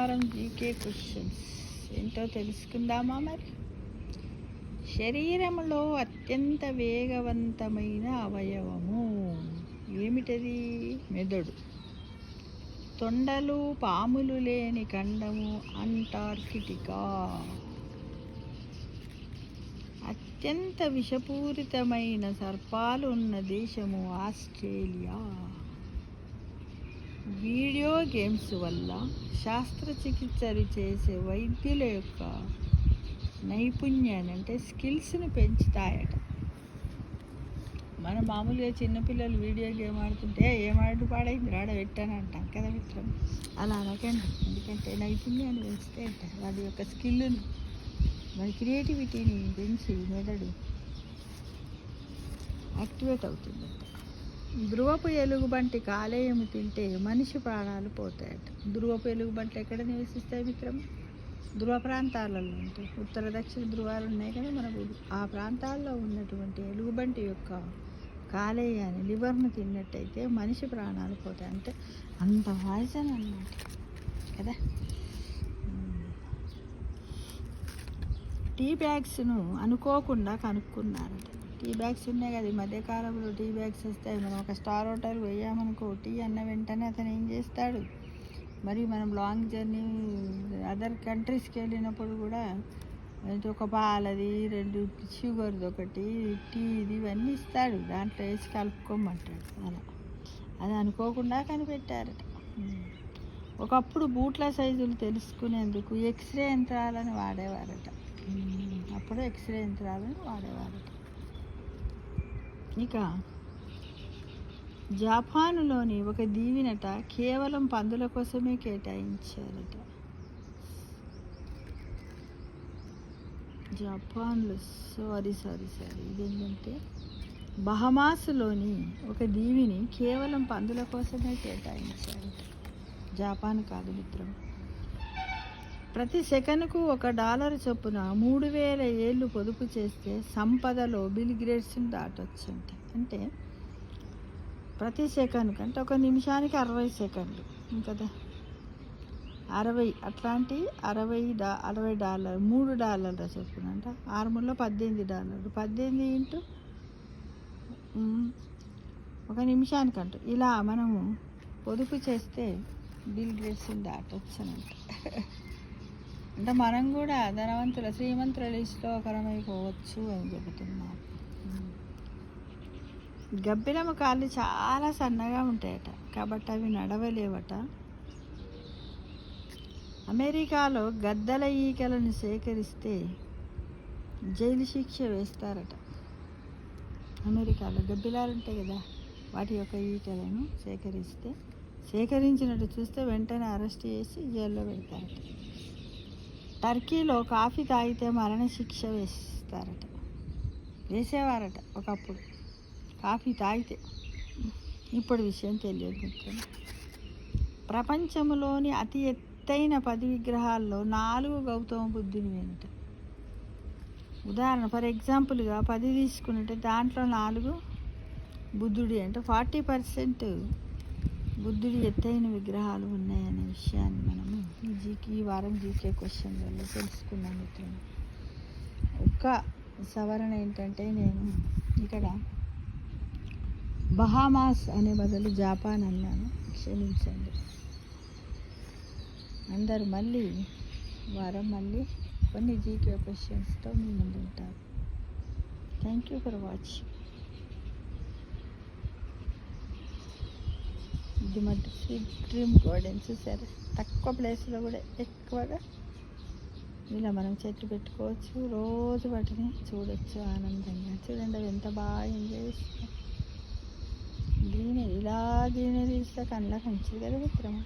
వారం GK questions ఏంటో తెలుసుకుందామా మరి. శరీరంలో అత్యంత వేగవంతమైన అవయవము ఏమిటది? మెదడు. తొండలు పాములు లేని ఖండము అంటార్కిటికా. అత్యంత విషపూరితమైన సర్పాలు ఉన్న దేశము ఆస్ట్రేలియా. వీడియో గేమ్స్ వల్ల శస్త్రచికిత్సలు చేసే వైద్యుల యొక్క నైపుణ్యాన్ని అంటే స్కిల్స్ని పెంచుతాయట. మన మామూలుగా చిన్నపిల్లలు వీడియో గేమ్ ఆడుతుంటే ఏమాడు పాడైంది రాడ పెట్టాను అంటాం కదా మిత్రం. అలా అనకండి, ఎందుకంటే నైపుణ్యాన్ని పెంచితే అంటారు వాడి యొక్క స్కిల్ని, వాడి క్రియేటివిటీని పెంచి మెదడు యాక్టివేట్ అవుతుందంట. ధ్రువపు ఎలుగుబంటి కాలేయం తింటే మనిషి ప్రాణాలు పోతాయట. ధ్రువపు ఎలుగుబంటి ఎక్కడ నివసిస్తాయి మిత్రం? ధ్రువ ప్రాంతాలలో ఉంటాయి. ఉత్తర దక్షిణ ధ్రువాలు ఉన్నాయి కదా మన ఆ ప్రాంతాల్లో ఉన్నటువంటి ఎలుగుబంటి యొక్క కాలేయాన్ని, లివర్ను తిన్నట్టయితే మనిషి ప్రాణాలు పోతాయి. అంటే అంత పాయిజన్ అన్నమాట కదా. టీ బ్యాగ్స్ను అనుకోకుండా కనుక్కున్నారట. టీ బ్యాగ్స్ ఉన్నాయి కదా, ఈ మధ్యకాలంలో టీ బ్యాగ్స్ వస్తాయి. మనం ఒక స్టార్ హోటల్ పోయామనుకో, టీ అన్న వెంటనే అతను ఏం చేస్తాడు, మరి మనం లాంగ్ జర్నీ అదర్ కంట్రీస్కి వెళ్ళినప్పుడు కూడా ఒక పాలది, 2 షుగర్ది, ఒకటి టీది, ఇవన్నీ ఇస్తాడు. దాంట్లో వేసి కలుపుకోమంటాడు. అలా అది అనుకోకుండా కనిపెట్టారట. ఒకప్పుడు బూట్ల సైజులు తెలుసుకునేందుకు ఎక్స్రే యంత్రాలను వాడేవారట. అప్పుడు ఎక్స్రే యంత్రాలను వాడేవారట. ఇక జపాన్లోని ఒక దీవినట కేవలం పందుల కోసమే కేటాయించారట. జపాన్లో సారీ ఇదేంటంటే బహమాస్లోని ఒక దీవిని కేవలం పందుల కోసమే కేటాయించారట. జపాన్ కాదు మిత్రం. ప్రతి సెకనుకు $1 చొప్పున 3000 ఏళ్ళు పొదుపు చేస్తే సంపదలో బిల్ గేట్స్ని దాటొచ్చంట. అంటే ప్రతి సెకండ్కి అంటే ఒక నిమిషానికి 60 సెకండ్లు కదా, 60 అట్లాంటి $60 $3 చొప్పున అంట. 6 $18, 18 ఇంటూ ఒక నిమిషానికంటూ ఇలా మనము పొదుపు చేస్తే బిల్ గేట్స్ని దాటొచ్చనంట. అంటే మనం కూడా ధనవంతుల శ్రీమంతుల లిస్టులో ఒకరమైపోవచ్చు అని చెబుతున్నారు. గబ్బిలము కాళ్ళు చాలా సన్నగా ఉంటాయట, కాబట్టి అవి నడవలేవట. అమెరికాలో గద్దల ఈకలను సేకరిస్తే జైలు శిక్ష వేస్తారట. అమెరికాలో గబ్బిలాలు ఉంటాయి కదా, వాటి యొక్క ఈకలను సేకరించినట్టు చూస్తే వెంటనే అరెస్ట్ చేసి జైల్లో పెడతారట. టర్కీలో కాఫీ తాగితే మరణశిక్ష వేసేవారట ఒకప్పుడు, కాఫీ తాగితే. ఇప్పుడు విషయం తెలియదు. ప్రపంచంలోని అతి ఎత్తైన 10 విగ్రహాల్లో 4 గౌతమ బుద్ధుని వెంట. ఉదాహరణ ఫర్ ఎగ్జాంపుల్గా 10 తీసుకున్నట్టే దాంట్లో 4 బుద్ధుడి, అంటే 40% బుద్ధుడి ఎత్తైన విగ్రహాలు ఉన్నాయనే విషయాన్ని మనము ఈ వారం జీకే క్వశ్చన్లలో తెలుసుకున్నాం మిత్రులు. ఒక్క సవరణ ఏంటంటే, నేను ఇక్కడ బహామాస్ అనే బదులు జపాన్ అన్నాను, క్షమించండి. అందరూ మళ్ళీ కొన్ని జీకే క్వశ్చన్స్తో మీ ముందు ఉంటారు. Thank you for watching. ఇది మధ్య డ్రీమ్ గార్డెన్ చూసారా, తక్కువ ప్లేస్లో కూడా ఎక్కువగా ఇలా మనం చెట్లు పెట్టుకోవచ్చు. రోజు వాటిని చూడొచ్చు ఆనందంగా. చూడండి అవి ఎంత బాగా ఎంజాయ్ చేస్తాం. గ్రీనరీ ఇలా గ్రీనరీ ఇస్తే కళ్ళకి మంచిది కదా మిత్రమా.